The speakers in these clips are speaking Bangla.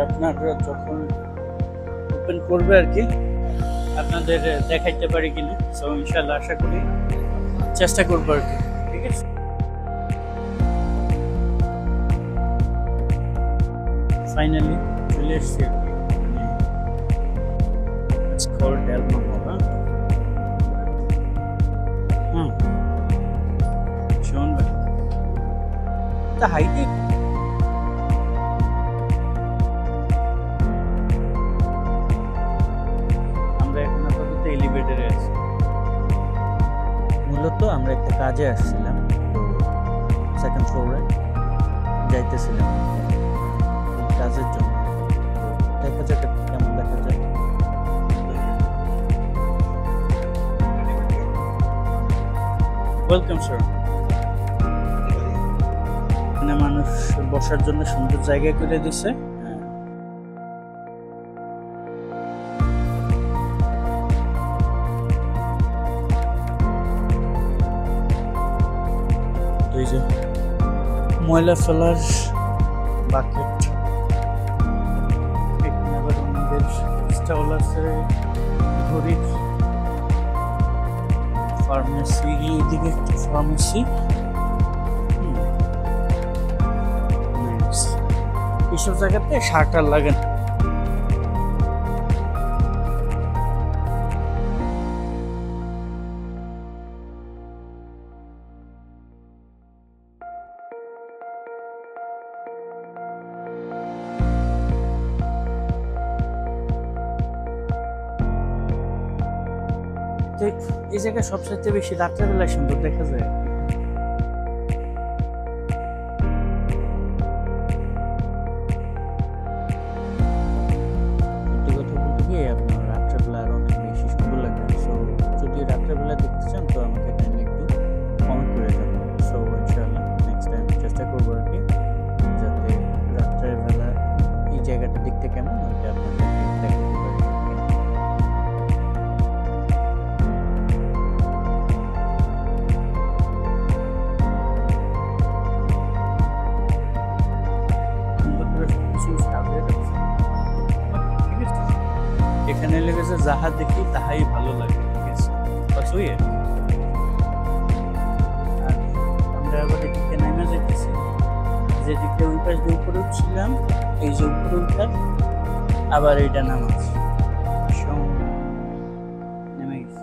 আপনার যখন ওপেন করবে আর কি আপনাদের দেখাইতে পারি কিনা। সো ইনশাল্লাহ আশা করি চেষ্টা করবো আর কি। ঠিক আছে, ফাইনালি চলে এসছি আর কি। It's called Del Mamora. শোন ভাই, তা হাইটে আমরা এখন আপাতত এলিভেটরে আছি। মূলত আমরা একটা কাজে আসছিলাম, তো সেকেন্ড ফ্লোরে যাইতেছিলাম কাজের জন্য। দেখা যাক কেমন দেখা যায়। Welcome sir. এখানে মানুষ বসার জন্য সুন্দর জায়গা করে দিছে। এই যে ময়লা ফেলার বাকেট, এখানে আবার আমাদের স্টল আছে, ঘড়ির ফার্মেসি, এদিকে একটা ফার্মেসি। এইসব জায়গাতে শাটার লাগে না। এই জায়গায় সবচেয়ে বেশি রাত্রেবেলায় সুন্দর দেখা যায়। আপনার রাত্রেবেলা আর অনেক বেশি সুন্দর লাগে। সো যদি রাত্রেবেলা দেখতে চান তো আমাকে কাইন্ডলি একটু কমেন্ট করে যাবেন। সো ইনশাআল্লাহ নেক্সট টাইম চেষ্টা করবো আর কি, যাতে রাত্রেবেলা এই জায়গাটা দেখতে কেমন ওইটা আপনাদেরকে দেখাতে পারি। এখানে লেগেছে যাহা দেখি তাহাই ভালো লাগে। ঠিক আছে, আর আমরা আবার এদিকে নেমে যেতেছি, যেদিকে ওই পাশ দিয়ে উপরে উঠছিলাম, এই যে উপরে উঠার আবার এইটা নামাজ নেমে গেছি।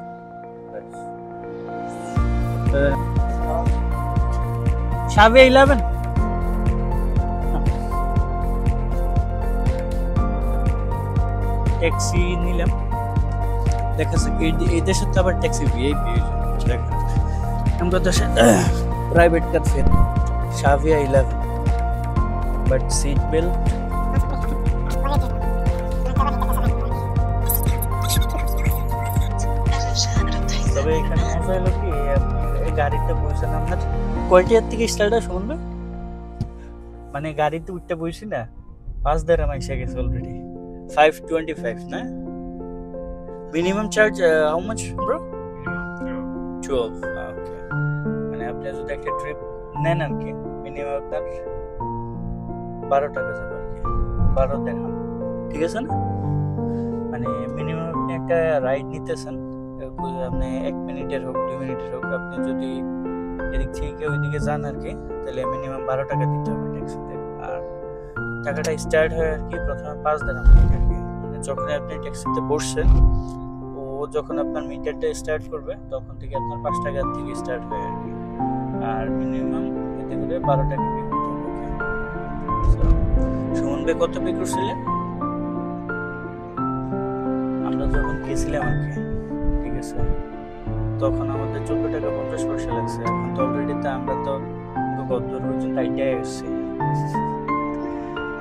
সাবে 11 ট্যাক্সি নিলাম। দেখা যাচ্ছে এই দেশে তো আবার ট্যাক্সি ভিআইপি দেখেন, আমরা দেশে প্রাইভেট কার ফের সাভিয়া 11 বাট সিট বেল্ট। তবে এখানে মজা হলো কি, আপনি গাড়িতে বসেন, আপনার কয়টার থেকে স্টার্ট শুনবে, মানে গাড়িতে উঠতে বসি না 5 দেড় এসে গেছে অলরেডি। 525 না? Minimum charge how much bro? 12. Okay. মানে আপনি যদি একটা ট্রিপ নেন আর কি, মিনিমাম আপনার 12 টাকা যাবে আর কি, 12 দিরহাম। ঠিক আছে না? মানে মিনিমাম আপনি একটা রাইড নিতেছেন, আপনি 1 মিনিটের হোক 2 মিনিটের হোক, আপনি যদি এদিক থেকে ওইদিকে যান আর কি, তাহলে মিনিমাম 12 টাকা দিতে হবে ট্যাক্সিতে। আর টাকাটা স্টার্ট হয় আর কি প্রথমে 5 দিরহাম থেকে আর কি। মানে যখন আপনি ট্যাক্সিতে বসছেন, ও যখন আপনার মিটারটা স্টার্ট করবে তখন থেকে আপনার 5 টাকা থেকে স্টার্ট হয় আর কি। আর মিনিমাম এতে করে 12 টাকা পে করতে হবে। সুমন ভাই কত পে করছিলেন? আমরা যখন গেছিলাম আর কি, ঠিক আছে, তখন আমাদের 14 টাকা 50 পয়সা লাগছে। এখন তো অলরেডি তো আমরা তো গদ্দর হচ্ছে তাইটাই আসছি।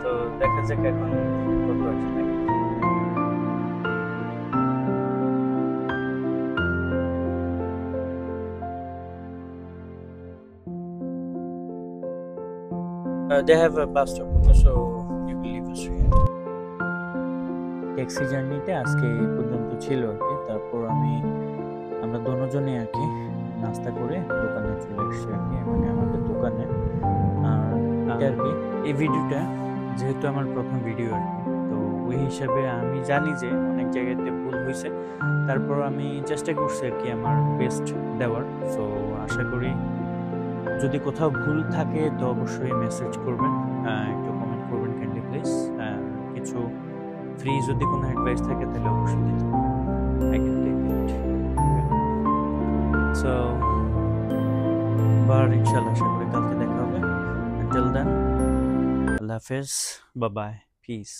তো দেখা যাক এখন কত আসবে। They have a bus stop, so you can leave us here. Taxi জার্নিটা আজকে এই পর্যন্ত ছিল আর কি। তারপর আমরা দুজনে আর কি নাস্তা করে দোকানে চলে এসেছি আর কি, মানে আমাদের দোকানে। আর কি এই ভিডিওটা যেহেতু আমার প্রথম ভিডিও আর কি, ওই হিসাবে আমি জানি যে অনেক জায়গাতে ভুল হয়েছে, তারপর আমি চেষ্টা করছি আর কি আমার বেস্ট দেওয়ার। সো আশা করি যদি কোথাও ভুল থাকে তো অবশ্যই মেসেজ করবেন, একটু কমেন্ট করবেন কাইন্ডলি প্লিজ। কিছু ফ্রি যদি কোনো অ্যাডভাইস থাকে তাহলে অবশ্যই দিতে পারেন, I can take it. So আবার ইনশাল্লাহ আশা করি কালকে দেখা হবে। আনটিল দেন, আল্লাহ হাফেজ, বাই বাই, পিস।